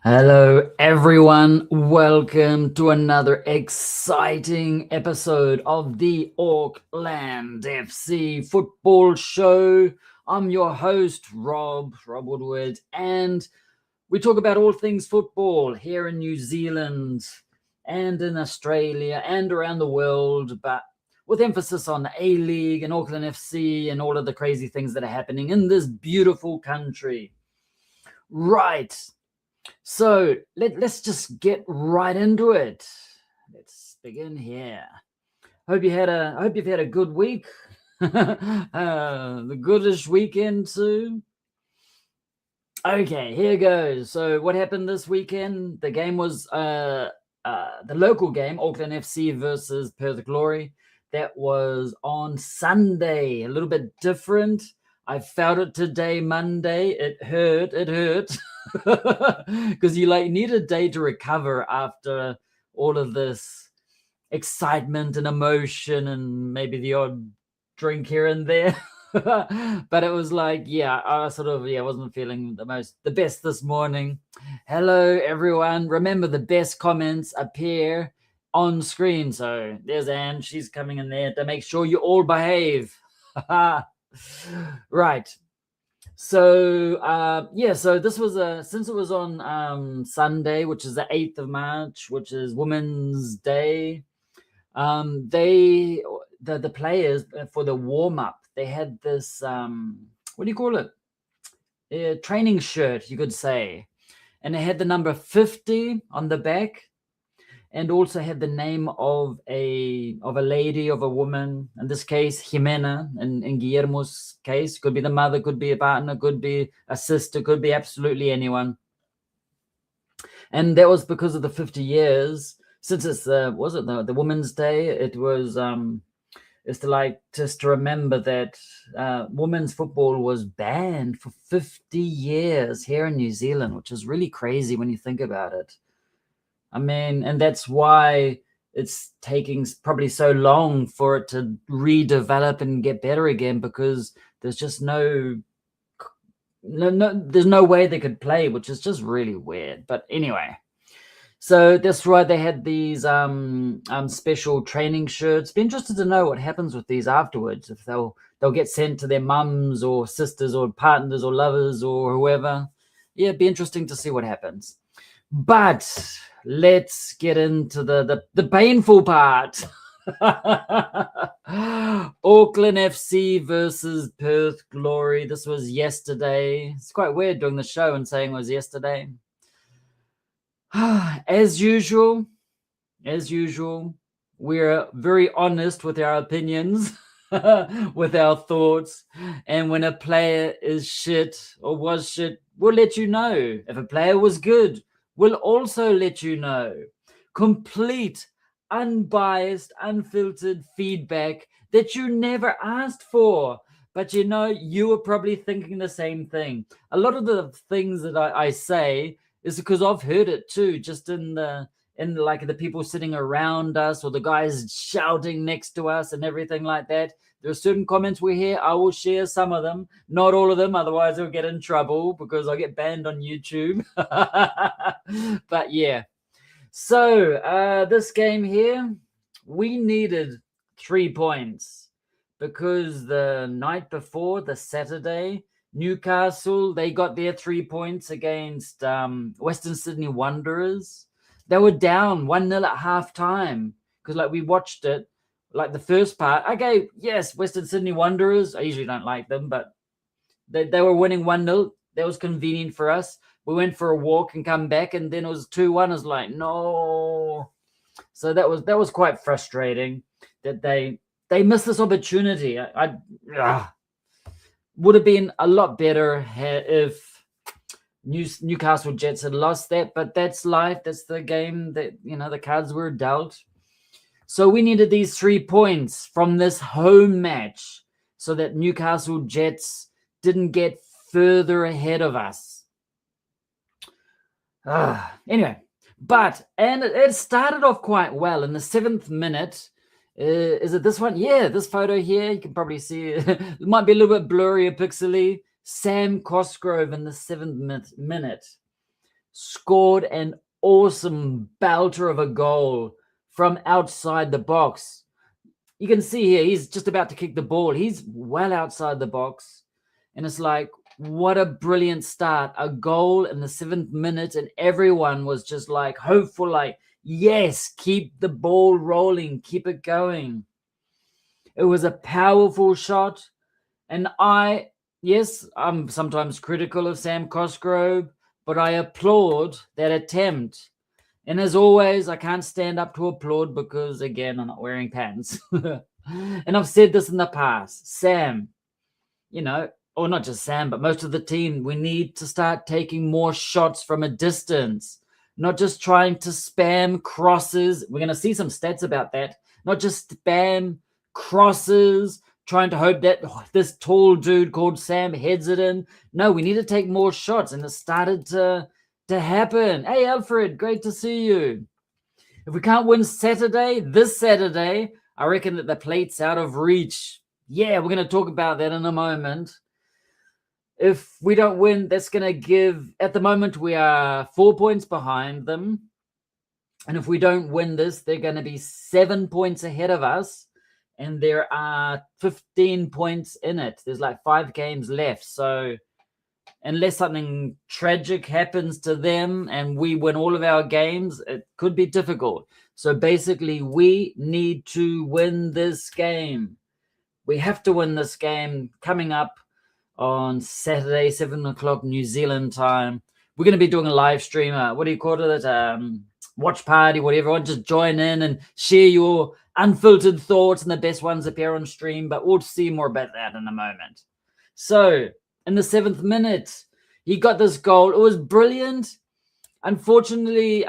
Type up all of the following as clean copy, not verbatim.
Hello, everyone. Welcome to another exciting episode of the Auckland FC football show. I'm your host, Rob Woodward, and we talk about all things football here in New Zealand and in Australia and around the world, but with emphasis on the A-League and Auckland FC and all of the crazy things that are happening in this beautiful country. Right. So let's just get right into it. Let's begin here. Hope you've had a good week. The goodish weekend too. Okay, here goes. So what happened this weekend? The game was the local game, Auckland FC versus Perth Glory. That was on Sunday. A little bit different. I felt it today, Monday. It hurt. Because you need a day to recover after all of this excitement and emotion and maybe the odd drink here and there. But it was I wasn't feeling the best this morning. Hello, everyone. Remember, the best comments appear on screen. So there's Ange. She's coming in there to make sure you all behave. Right. So so this was since it was on Sunday, which is the 8th of March, which is Women's Day. The players for the warm-up, they had this what do you call it? A training shirt, you could say. And it had the number 50 on the back. And also had the name of a lady, of a woman. In this case, Jimena. In Guillermo's case, could be the mother, could be a partner, could be a sister, could be absolutely anyone. And that was because of the 50 years since it's the Women's Day. It was it's just to remember that women's football was banned for 50 years here in New Zealand, which is really crazy when you think about it. I mean, and that's why it's taking probably so long for it to redevelop and get better again, because there's just there's no way they could play, which is just really weird. But anyway, so that's why they had these special training shirts. Be interested to know what happens with these afterwards, if they'll get sent to their mums or sisters or partners or lovers or whoever. Yeah, it'd be interesting to see what happens. But let's get into the painful part. Auckland FC versus Perth Glory. This was yesterday. It's quite weird doing the show and saying it was yesterday. As usual, we're very honest with our opinions, with our thoughts. And when a player is shit or was shit, we'll let you know. If a player was good, we'll also let you know. Complete, unbiased, unfiltered feedback that you never asked for. But you were probably thinking the same thing. A lot of the things that I say is because I've heard it too, just in the people sitting around us or the guys shouting next to us and everything like that. There are certain comments we hear. I will share some of them, not all of them. Otherwise, I'll get in trouble because I'll get banned on YouTube. But yeah. So this game here, we needed 3 points because the night before, the Saturday, Newcastle, they got their 3 points against Western Sydney Wanderers. They were down 1-0 at half-time because we watched it. The first part, okay, yes, Western Sydney Wanderers. I usually don't like them, but they were winning 1-0. That was convenient for us. We went for a walk and come back, and then it was 2-1. I was like, no. So that was quite frustrating that they missed this opportunity. Would have been a lot better if Newcastle Jets had lost that, but that's life. That's the game that, the cards were dealt. So we needed these 3 points from this home match so that Newcastle Jets didn't get further ahead of us. Anyway, and it started off quite well in the 7th minute. Is it this one? Yeah, this photo here, you can probably see it might be a little bit blurry or pixely. Sam Cosgrove in the 7th minute scored an awesome belter of a goal from outside the box. You can see here, he's just about to kick the ball. He's well outside the box. And it's like, what a brilliant start. A goal in the 7th minute, and everyone was just like hopeful, like, yes, keep the ball rolling, keep it going. It was a powerful shot. And yes, I'm sometimes critical of Sam Cosgrove, but I applaud that attempt. And as always, I can't stand up to applaud because, again, I'm not wearing pants. And I've said this in the past. Sam, or not just Sam, but most of the team, we need to start taking more shots from a distance, not just trying to spam crosses. We're going to see some stats about that. Not just spam crosses, trying to hope that this tall dude called Sam heads it in. No, we need to take more shots, and it started to happen. Hey, Alfred, great to see you. If we can't win this Saturday, I reckon that the plate's out of reach. Yeah, we're going to talk about that in a moment. If we don't win, that's going to give, at the moment, we are 4 points behind them. And if we don't win this, they're going to be 7 points ahead of us. And there are 15 points in it. There's like 5 games left. So unless something tragic happens to them and we win all of our games, it could be difficult. So basically, we need to win this game. We have to win this game coming up on Saturday, 7 o'clock New Zealand time. We're going to be doing a live stream. What do you call it? Watch party, whatever. Everyone just join in and share your unfiltered thoughts, and the best ones appear on stream. But we'll see more about that in a moment. So in the 7th minute, he got this goal. It was brilliant. Unfortunately,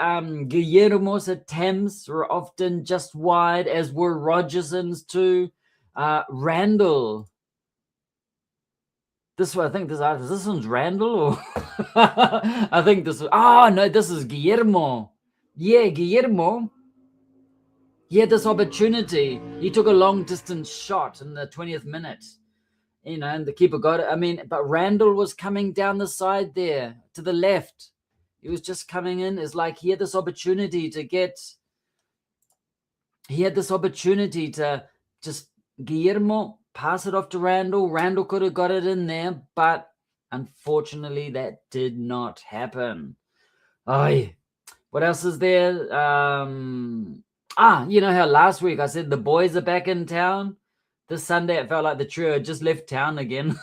Guillermo's attempts were often just wide, as were Rogerson's too. Randall. This one, I think this one's Randall, or I think this. Oh no, this is Guillermo. Yeah, Guillermo. He had this opportunity. He took a long distance shot in the 20th minute, and the keeper got it. But Randall was coming down the side there to the left. He was just coming in. It's like he had this opportunity to just Guillermo pass it off to Randall. Randall could have got it in there, but unfortunately that did not happen. What else is there? You know how last week I said the boys are back in town? This Sunday it felt like the trio had just left town again.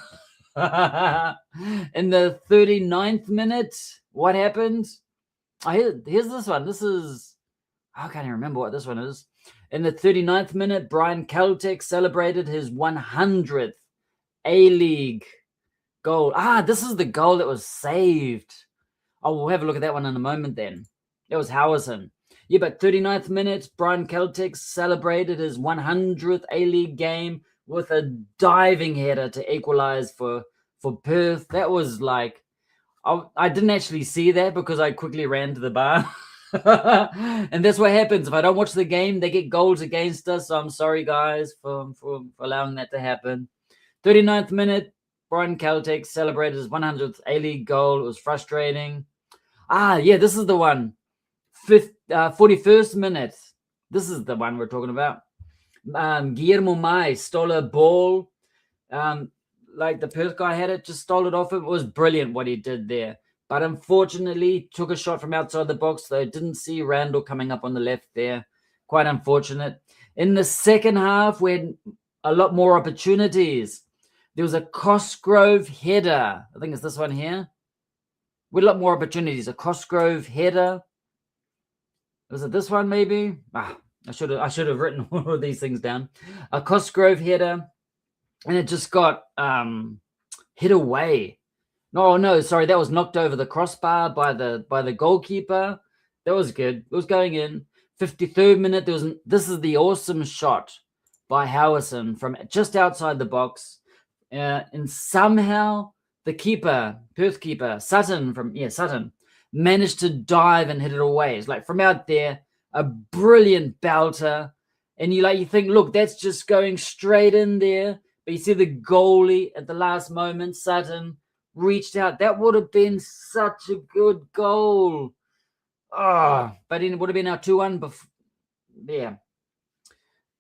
In the 39th minute, what happened? Here's this one. I can't even remember what this one is. In the 39th minute, Brian Celtic celebrated his 100th A-League goal. This is the goal that was saved. We'll have a look at that one in a moment then. That was Howison. Yeah, but 39th minute, Brian Celtic celebrated his 100th A-League game with a diving header to equalize for Perth. That was like, I didn't actually see that because I quickly ran to the bar. And that's what happens. If I don't watch the game, they get goals against us. So I'm sorry, guys, for allowing that to happen. 39th minute, Brian Celtic celebrated his 100th A-League goal. It was frustrating. This is the one. 41st minute. This is the one we're talking about. Guillermo Mai stole a ball. Like the Perth guy had it, just stole it off him. It was brilliant what he did there. But unfortunately, took a shot from outside the box, though. Didn't see Randall coming up on the left there. Quite unfortunate. In the second half, we had a lot more opportunities. There was a Cosgrove header. I think it's this one here. We had a lot more opportunities. A Cosgrove header. Was it this one, maybe? I should have written all of these things down. A Cosgrove header. And it just got hit away. No, sorry, that was knocked over the crossbar by the goalkeeper. That was good. It was going in. 53rd minute, this is the awesome shot by Howison from just outside the box. And somehow the keeper, Perth keeper, Sutton, managed to dive and hit it away. It's like from out there, a brilliant belter. And you think, look, that's just going straight in there. But you see the goalie at the last moment, Sutton, reached out. That would have been such a good goal. Oh, but it would have been our 2-1 before. Yeah.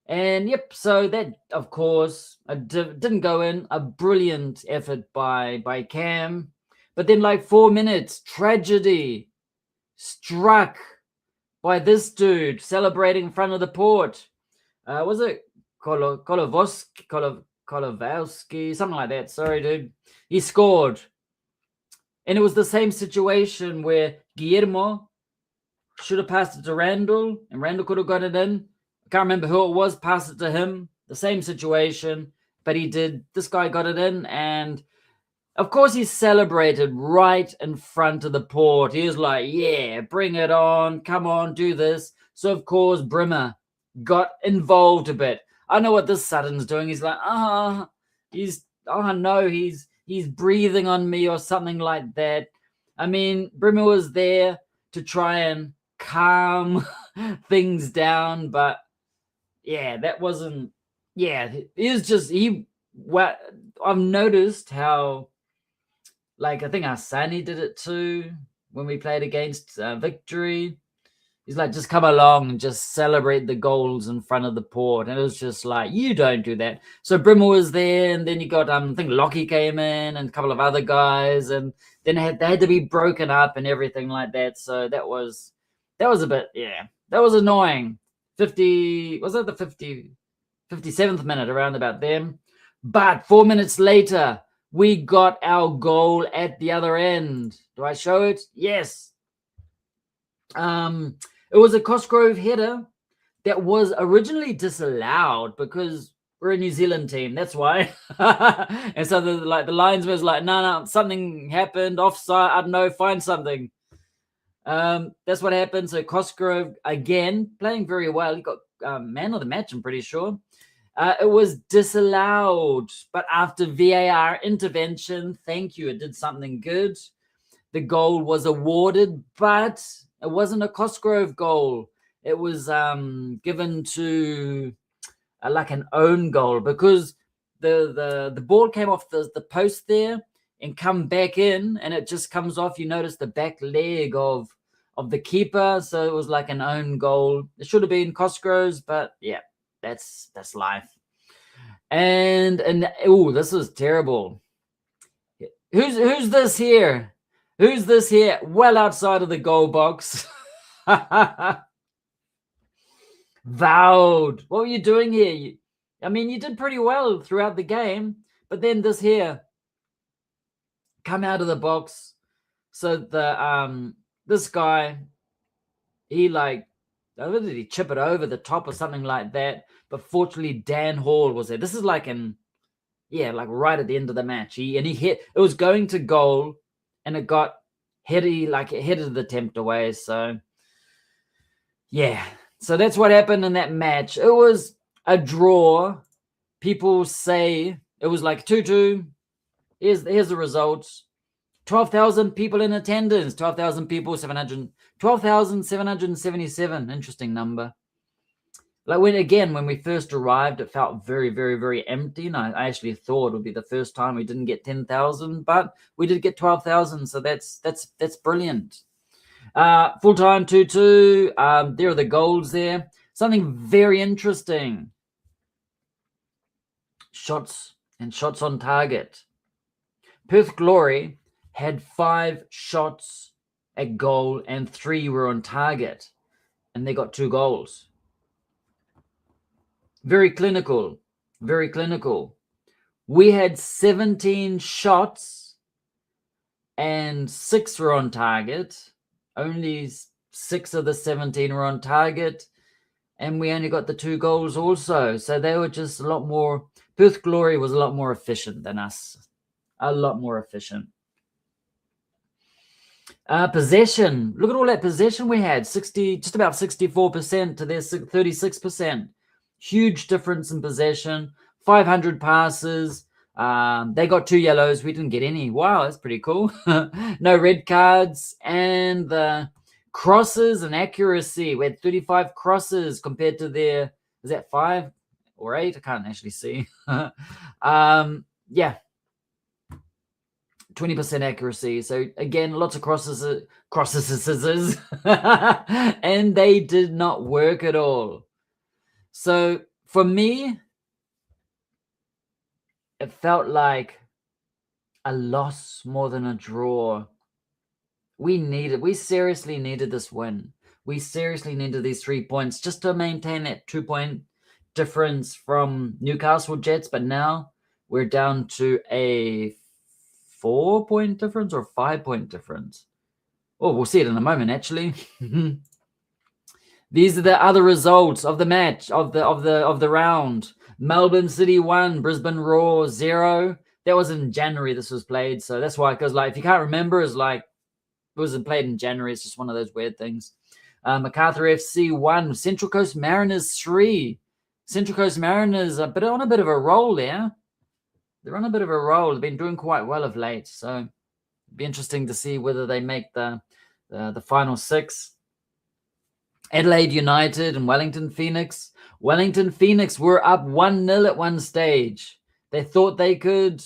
And yep, so that, of course, didn't go in. A brilliant effort by Cam. But then, like 4 minutes, tragedy struck by this dude celebrating in front of the port. Was it Kolovowski, something like that. Sorry, dude. He scored. And it was the same situation where Guillermo should have passed it to Randall, and Randall could have got it in. I can't remember who it was, passed it to him. The same situation, but he did. This guy got it in, and of course he celebrated right in front of the port. He was like, yeah, bring it on. Come on, do this. So, of course, Brimmer got involved a bit. I know what this Sutton's doing. He's like, he's breathing on me or something like that. I mean, Brimmer was there to try and calm things down, but yeah, that wasn't. Yeah, it was just I've noticed how, like, I think Asani did it too when we played against Victory. He's like, just come along and just celebrate the goals in front of the port. And it was just like, you don't do that. So Brimmer was there, and then you got, I think Lachie came in and a couple of other guys, and then they had to be broken up and everything like that. So that was a bit, yeah, that was annoying. 57th minute, around about them. But 4 minutes later, we got our goal at the other end. Do I show it? Yes. It was a Cosgrove header that was originally disallowed because we're a New Zealand team. That's why. And so the linesman was like, no, something happened, offside. I don't know, find something. That's what happened. So Cosgrove, again, playing very well. He got man of the match, I'm pretty sure. It was disallowed, but after VAR intervention, thank you, it did something good. The goal was awarded, but it wasn't a Cosgrove goal. It was given to like an own goal, because the ball came off the post there and come back in, and it just comes off. You notice the back leg of the keeper, so it was like an own goal. It should have been Cosgrove's, but yeah, that's life. And this is terrible. Who's this here? Who's this here? Well outside of the goal box. Vowed. What were you doing here? You did pretty well throughout the game, but then this here, come out of the box. So this guy, he did he chip it over the top or something like that? But fortunately, Dan Hall was there. This is like right at the end of the match. He hit. It was going to goal, and it got headed, like it headed the attempt away. So yeah, so that's what happened in that match. It was a draw. People say it was like 2-2. Here's the results. 12,000 people in attendance. 12,000 people, 12,777. Interesting number. Like when we first arrived, it felt very, very, very empty. And I actually thought it would be the first time we didn't get 10,000, but we did get 12,000. So that's brilliant. Full time 2-2. There are the goals there. Something very interesting. Shots on target. Perth Glory had 5 shots at goal and 3 were on target, and they got 2 goals. Very clinical. Very clinical. We had 17 shots and 6 were on target. Only 6 of the 17 were on target, and we only got the 2 goals also. So they were just a lot more. Perth Glory was a lot more efficient than us. A lot more efficient. Possession. Look at all that possession we had. Just about 64% to their 36%. Huge difference in possession. 500 passes. They got 2 yellows. We didn't get any. Wow, that's pretty cool. No red cards. And the crosses and accuracy. We had 35 crosses compared to their, is that 5 or 8? I can't actually see. Yeah. 20% accuracy. So again, lots of crosses, and they did not work at all. So for me, it felt like a loss more than a draw. We seriously needed this win. We seriously needed these 3 points just to maintain that 2-point difference from Newcastle Jets. But now we're down to a 4-point difference or 5-point difference. Oh, we'll see it in a moment, actually. These are the other results of the match, of the round. Melbourne City 1, Brisbane Roar 0. That was in January this was played. So that's why, because like if you can't remember, it's like it wasn't played in January. It's just one of those weird things. Macarthur FC 1, Central Coast Mariners 3. Central Coast Mariners are on a bit of a roll there. They're on a bit of a roll. They've been doing quite well of late. So it'd be interesting to see whether they make the final 6. Adelaide United and Wellington Phoenix. Wellington Phoenix were up 1-0 at one stage. They thought they could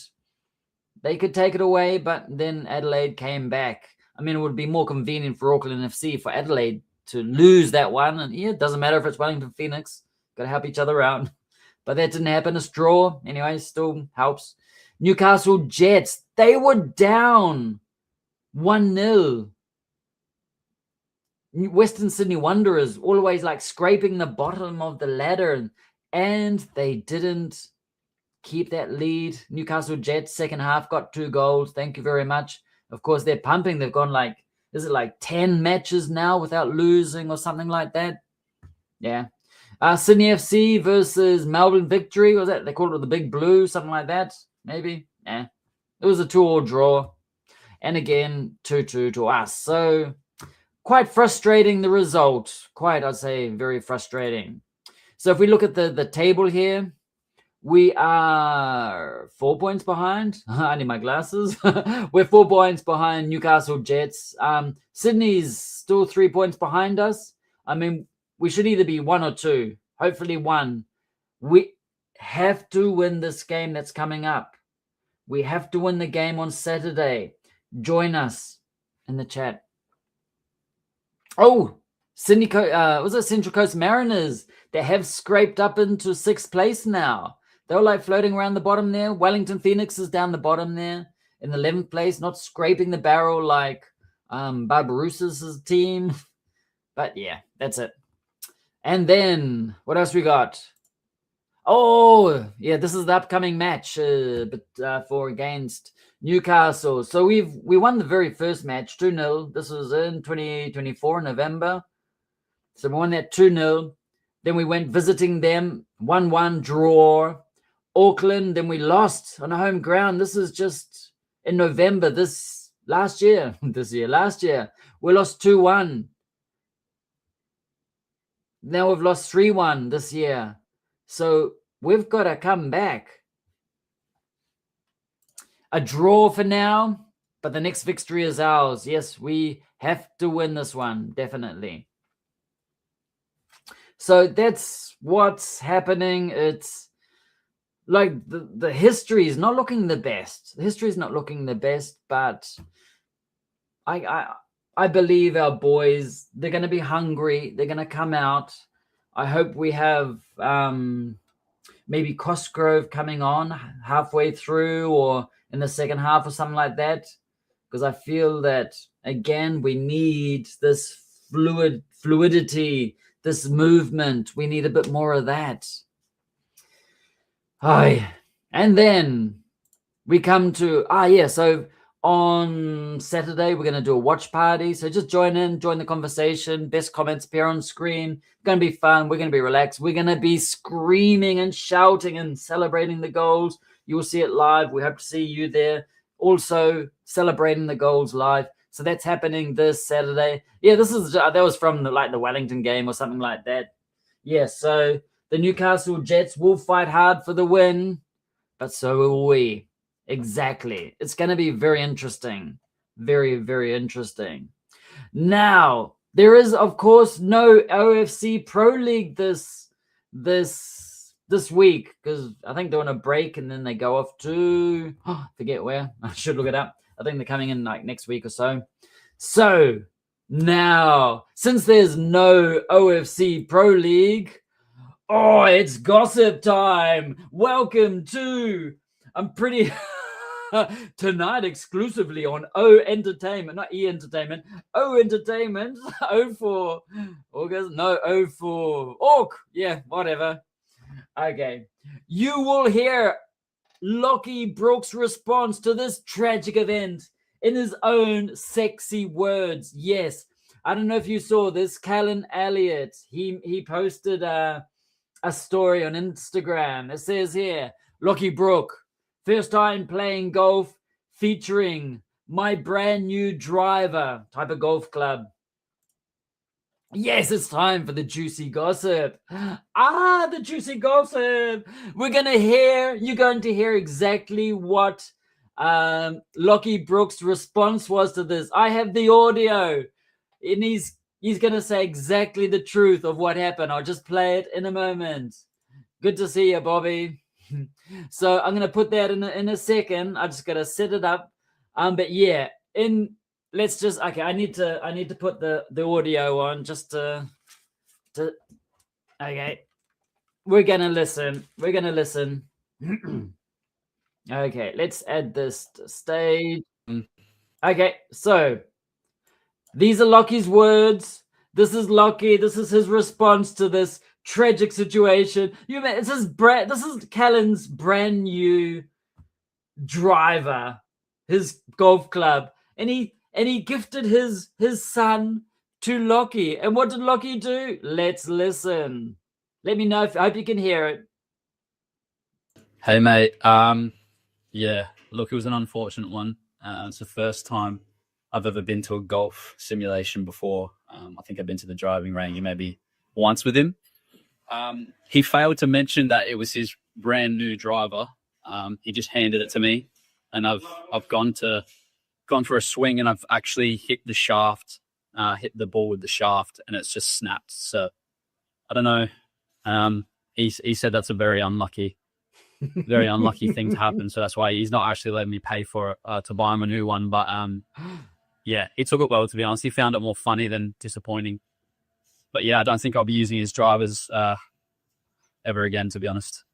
take it away, but then Adelaide came back. I mean, it would be more convenient for Auckland FC for Adelaide to lose that one. And yeah, it doesn't matter if it's Wellington Phoenix. Got to help each other out. But that didn't happen. It's draw. Anyway, still helps. Newcastle Jets, they were down 1-0. Western Sydney Wanderers, always like scraping the bottom of the ladder. And they didn't keep that lead. Newcastle Jets, second half, got 2 goals. Thank you very much. Of course, they're pumping. They've gone like, is it like 10 matches now without losing or something like that? Yeah. Sydney FC versus Melbourne Victory. Was that? They called it the Big Blue, something like that. Maybe. Yeah. It was a 2-2 draw. And again, 2-2 to us. So quite frustrating, the result. Quite, I'd say, very frustrating. So if we look at the table here, we are 4 points behind. I need my glasses. We're 4 points behind Newcastle Jets. Sydney's still 3 points behind us. I mean, we should either be 1 or 2. Hopefully 1. We have to win this game that's coming up. We have to win the game on Saturday. Join us in the chat. Oh, was it Central Coast Mariners? They have scraped up into 6th place now. They were like floating around the bottom there. Wellington Phoenix is down the bottom there in 11th place, not scraping the barrel like Barbaroussa's team. But yeah, that's it. And then what else we got? Oh, yeah, this is the upcoming match for against Newcastle. So we won the very first match 2-0. This was in 2024 November. So we won that 2-0. Then we went visiting them, 1-1 draw. Auckland, then we lost on a home ground. This is just in November last year. We lost 2-1. Now we've lost 3-1 this year. So we've got to come back. A draw for now, but the next victory is ours. Yes, we have to win this one, definitely. So that's what's happening. It's like the history is not looking the best. The history is not looking the best, but I believe our boys, they're going to be hungry. They're going to come out. I hope we have maybe Cosgrove coming on halfway through or in the second half or something like that. Because I feel that, again, we need this fluidity, this movement. We need a bit more of that. And then we come to, so on Saturday, we're going to do a watch party. So just join the conversation. Best comments appear on screen. It's going to be fun. We're going to be relaxed. We're going to be screaming and shouting and celebrating the goals. You will see it live. We hope to see you there. Also celebrating the goals live. So that's happening this Saturday. Yeah, that was from the Wellington game or something like that. Yeah, so the Newcastle Jets will fight hard for the win, but so will we. Exactly. It's going to be very interesting. Very, very interesting. Now, there is, of course, no OFC Pro League this week because I think they're on a break and then they go off to, forget where. I should look it up. I think they're coming in like next week or so. So now, since there's no OFC Pro League, it's gossip time. Welcome to, I'm pretty, tonight exclusively on O Entertainment, not E Entertainment, O Entertainment, O for August, no, O for Orc, yeah, whatever. Okay, you will hear Lachie Brook's response to this tragic event in his own sexy words. Yes, I don't know if you saw this. Callan Elliott, he posted a story on Instagram. It says here, Lachie Brook, first time playing golf, featuring my brand new driver, type of golf club. Yes, it's time for the juicy gossip. The juicy gossip. You're going to hear exactly what Lachie Brook's response was to this. I have the audio, and he's going to say exactly the truth of what happened. I'll just play it in a moment. Good to see you, Bobby. So I'm going to put that in a second. I just got to set it up. But yeah, let's just, okay, I need to put the audio on just to okay. We're gonna listen. Okay, let's add this to stage. Okay, so these are Lachie's words. This is Lachie. This is his response to this tragic situation. This is Callan's brand new driver, his golf club, and he gifted his son to Lachie. And what did Lachie do? Let's listen. Let me know. I hope you can hear it. Hey, mate. Yeah, look, it was an unfortunate one. It's the first time I've ever been to a golf simulation before. I think I've been to the driving range maybe once with him. He failed to mention that it was his brand new driver. He just handed it to me, and I've gone for a swing, and I've actually hit the shaft, hit the ball with the shaft, and it's just snapped. So I don't know. He said that's a very unlucky thing to happen. So that's why he's not actually letting me pay for it to buy him a new one. But yeah, he took it well, to be honest. He found it more funny than disappointing. But yeah, I don't think I'll be using his drivers ever again, to be honest.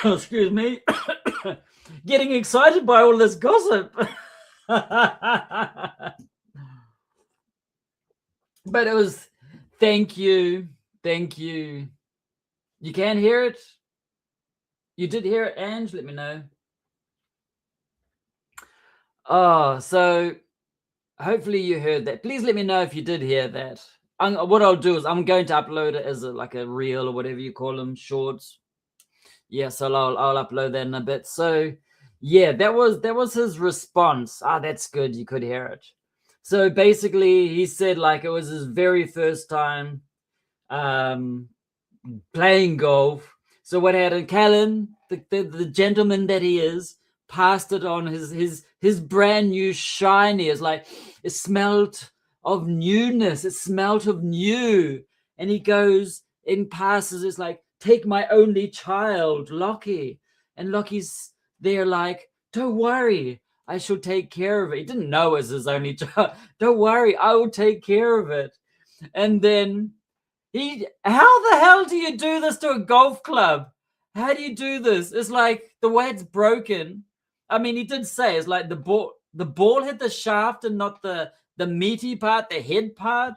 Excuse me. Getting excited by all this gossip. But it was, thank you. You can hear it? You did hear it, Ange? Let me know. Oh, so hopefully you heard that. Please let me know if you did hear that. What I'll do is I'm going to upload it as a reel or whatever you call them, shorts. Yeah, so I'll upload that in a bit. So yeah, that was his response. That's good. You could hear it. So basically, he said it was his very first time playing golf. So what happened? Callan, the gentleman that he is, passed it on his brand new shiny. It smelled of newness. It smelled of new. And he goes and passes. It's like, take my only child, Lachie. And Lachie's there don't worry, I shall take care of it. He didn't know it was his only child. Don't worry, I will take care of it. And then how the hell do you do this to a golf club? How do you do this? It's like the way it's broken. I mean, he did say it's like the ball hit the shaft and not the meaty part, the head part.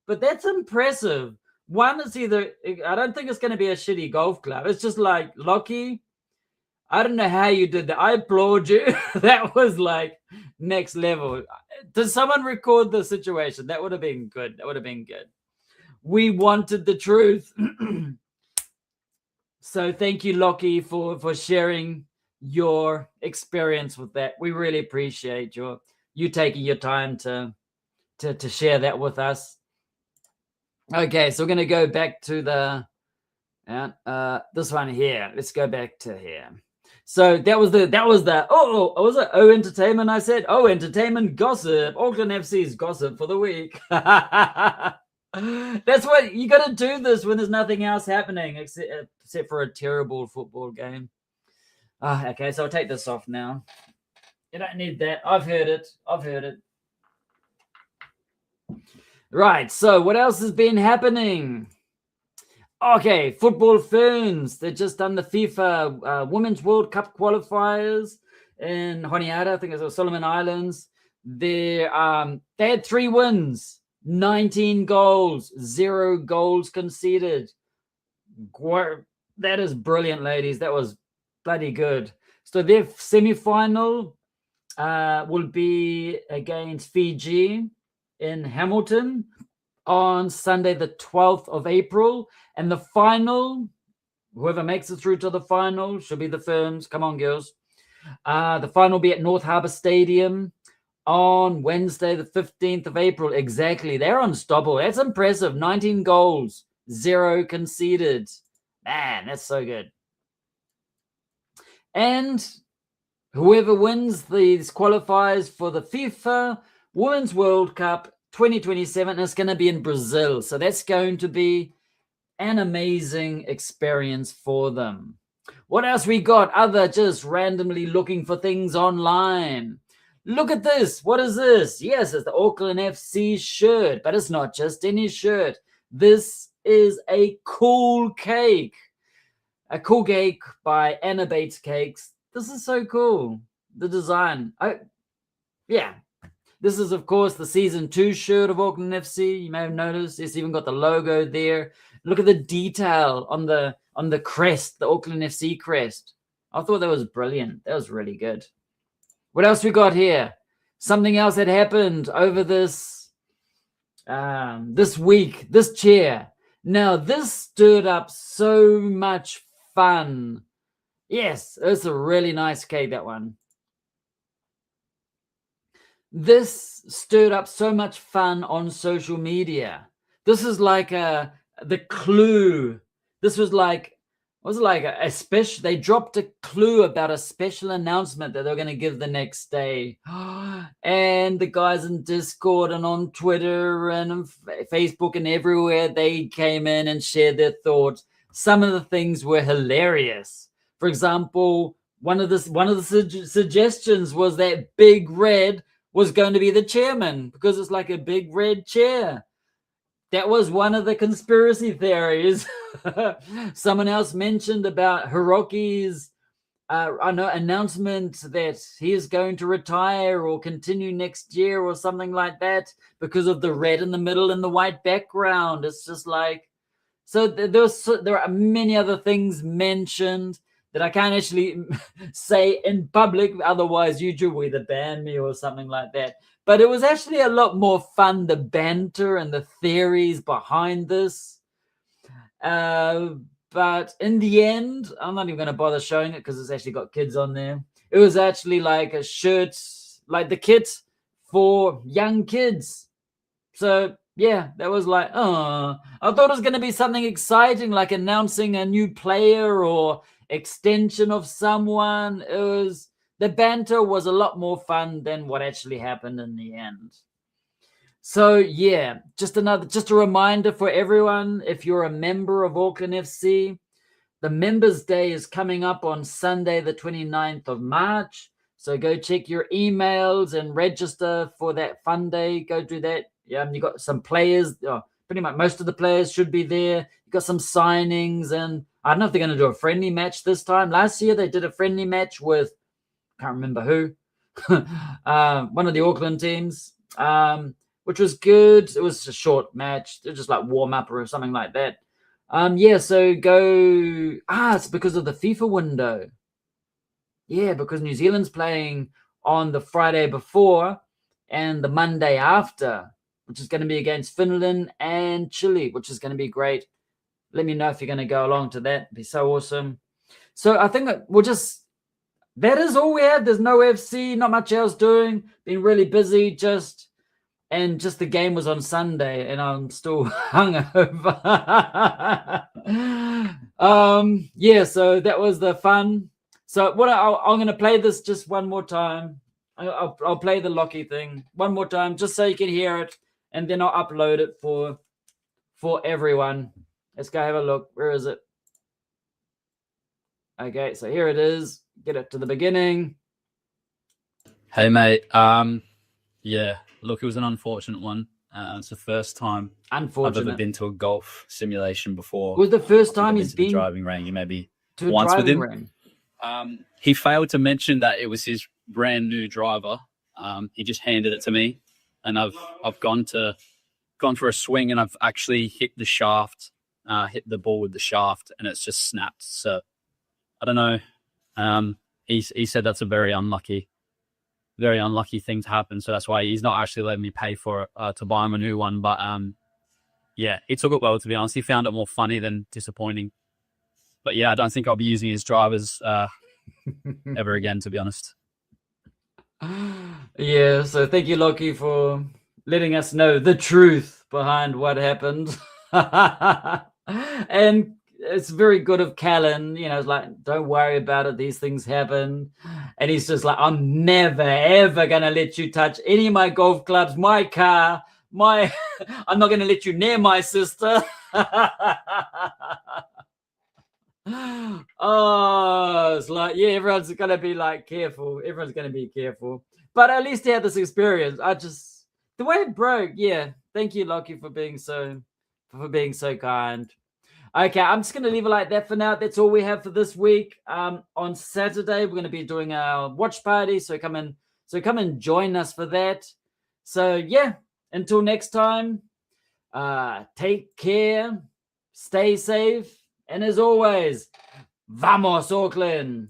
But that's impressive. One is either, I don't think it's going to be a shitty golf club. It's just like, Lachie, I don't know how you did that. I applaud you. That was next level. Did someone record the situation? That would have been good. We wanted the truth. So thank you, Lachie, for sharing your experience with that. We really appreciate you taking your time to share that with us. Okay, so we're going to go back to this one here. Let's go back to here. So that was it O Entertainment? I said, O Entertainment gossip. Auckland FC's gossip for the week. That's what you got to do this when there's nothing else happening except for a terrible football game. Okay, so I'll take this off now. You don't need that. I've heard it. Right, so what else has been happening? Okay, football ferns. They've just done the FIFA Women's World Cup qualifiers in Honiara, I think it was Solomon Islands. They had 3 wins, 19 goals, 0 goals conceded. That is brilliant, ladies. That was bloody good. So their semi-final will be against Fiji in Hamilton on Sunday, the 12th of April. And the final, whoever makes it through to the final, should be the Ferns. Come on, girls. The final will be at North Harbour Stadium on Wednesday, the 15th of April. Exactly. They're unstoppable. That's impressive. 19 goals, 0 conceded. Man, that's so good. And whoever wins these qualifiers for the FIFA Women's World Cup 2027 is going to be in Brazil. So that's going to be an amazing experience for them. What else we got? Other just randomly looking for things online. Look at this. What is this? Yes, it's the Auckland FC shirt, but it's not just any shirt. This is a cool cake. A cool cake by Anna Bates Cakes. This is so cool. The design. Yeah. This is, of course, the Season 2 shirt of Auckland FC. You may have noticed it's even got the logo there. Look at the detail on the crest, the Auckland FC crest. I thought that was brilliant. That was really good. What else we got here? Something else that happened over this week, this chair. Now, this stirred up so much fun. Yes, it's a really nice cake, that one. This stirred up so much fun on social media. This is like the clue. This was like, a special, they dropped a clue about a special announcement that they're going to give the next day. And the guys in Discord and on Twitter and on Facebook and everywhere, they came in and shared their thoughts. Some of the things were hilarious. For example, one of the suggestions was that Big Red was going to be the chairman because it's like a big red chair. That was one of the conspiracy theories. Someone else mentioned about Hiroki's announcement that he is going to retire or continue next year or something like that because of the red in the middle and the white background. It's just like, so there are many other things mentioned that I can't actually say in public, otherwise YouTube will either ban me or something like that. But it was actually a lot more fun, the banter and the theories behind this. But in the end, I'm not even going to bother showing it because it's actually got kids on there. It was actually like a shirt, like the kit for young kids. So yeah, that was like, I thought it was going to be something exciting, like announcing a new player or extension of someone. The banter was a lot more fun than what actually happened in the end. So yeah, just a reminder for everyone, if you're a member of Auckland FC, the Members Day is coming up on Sunday, the 29th of March. So go check your emails and register for that fun day. Go do that. Yeah, you got some players. Pretty much most of the players should be there. You got some signings, and I don't know if they're going to do a friendly match this time. Last year they did a friendly match with, can't remember who, one of the Auckland teams, which was good. It was a short match. It was just like warm up or something like that. Yeah, so go. It's because of the FIFA window. Yeah, because New Zealand's playing on the Friday before and the Monday after, which is going to be against Finland and Chile, which is going to be great. Let me know if you're going to go along to that. It'd be so awesome. So I think that is all we have. There's no FC, not much else doing. Been really busy, just the game was on Sunday and I'm still hungover. Yeah, so that was the fun. So I'm going to play this just one more time. I'll play the Lachie thing one more time just so you can hear it, and then I'll upload it for everyone. Let's go have a look. Where is it? Okay, so here it is. get it to the beginning. Hey, mate. Yeah, look, it was an unfortunate one. It's the first time I've ever Unfortunate. been to a golf simulation before. It was the first I think time I've he's to the been driving range, maybe to a once with driving him. range. He failed to mention that it was his brand new driver. He just handed it to me, and I've gone for a swing, and I've actually hit the shaft, hit the ball with the shaft, and it's just snapped. So I don't know. He said that's a very unlucky thing to happen. So that's why he's not actually letting me pay for it to buy him a new one. But yeah, he took it well, to be honest. He found it more funny than disappointing. But yeah, I don't think I'll be using his drivers ever again, to be honest. Yeah, so thank you, Lachie, for letting us know the truth behind what happened. And it's very good of Callan, it's like, don't worry about it, these things happen. And he's just like, I'm never ever gonna let you touch any of my golf clubs, my car, I'm not gonna let you near my sister. Oh, it's like, yeah, everyone's gonna be like careful. Everyone's gonna be careful. But at least he had this experience. The way it broke, yeah. Thank you, Lachie, for being so kind. Okay, I'm just gonna leave it like that for now. That's all we have for this week. On Saturday, we're gonna be doing our watch party, so come and join us for that. So yeah, until next time, take care, stay safe. And as always, vamos, Auckland!